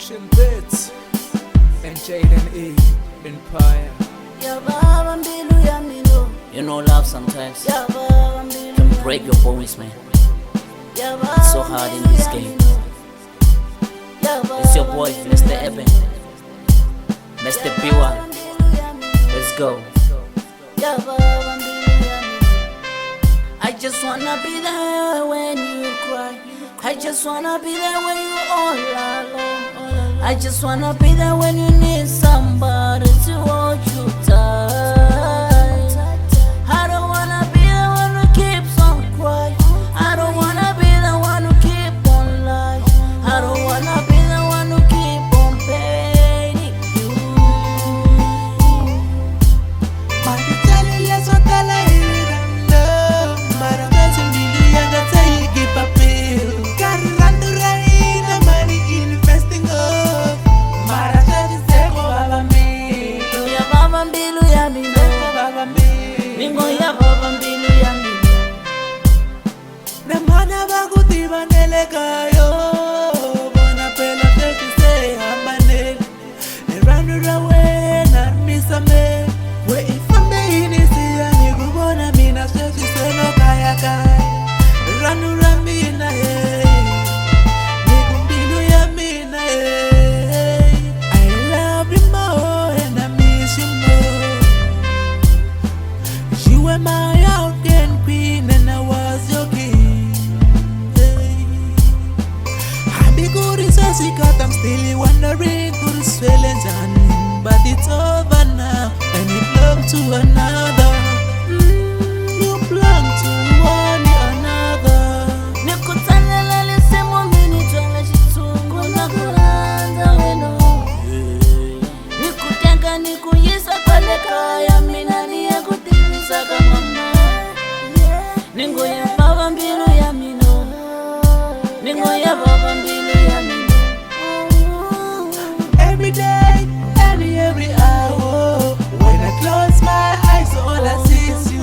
Ocean Bits and Jaden E. Empire. You know love sometimes can break your bones, man. It's so hard in this game. It's your boy, Mr. Eben, Mr. B1. Let's go. I just wanna be there when you cry. I just wanna be there when you're all alone. I just wanna be there when you need somebody to hold you tight. I don't wanna be the one who keeps on crying. I don't wanna be the one who keep on lying. I don't wanna be the one who keep on paying you. Namana bakuti banelekayo bona phela fethi sehambanele nerandura wena misame we ifambe yini siyangikubona mina fethi selokaya kaya randura mina ngikumpilo yamina I love you more and I miss you more. You were my outgoing queen and I was your king. I'm still wondering who's feeling done, but it's over now and you belong to another. You belong to one another. Nikutanela lisemo mini twala chitungu na kuranda weno. Nikutenga nikuyisa pale kaya mina niye kutimisa kama mama. Ningo ya baba mbilu ya mino. Ningo ya baba mbilu ya mino. Every day and every hour, when I close my eyes, all I see is you.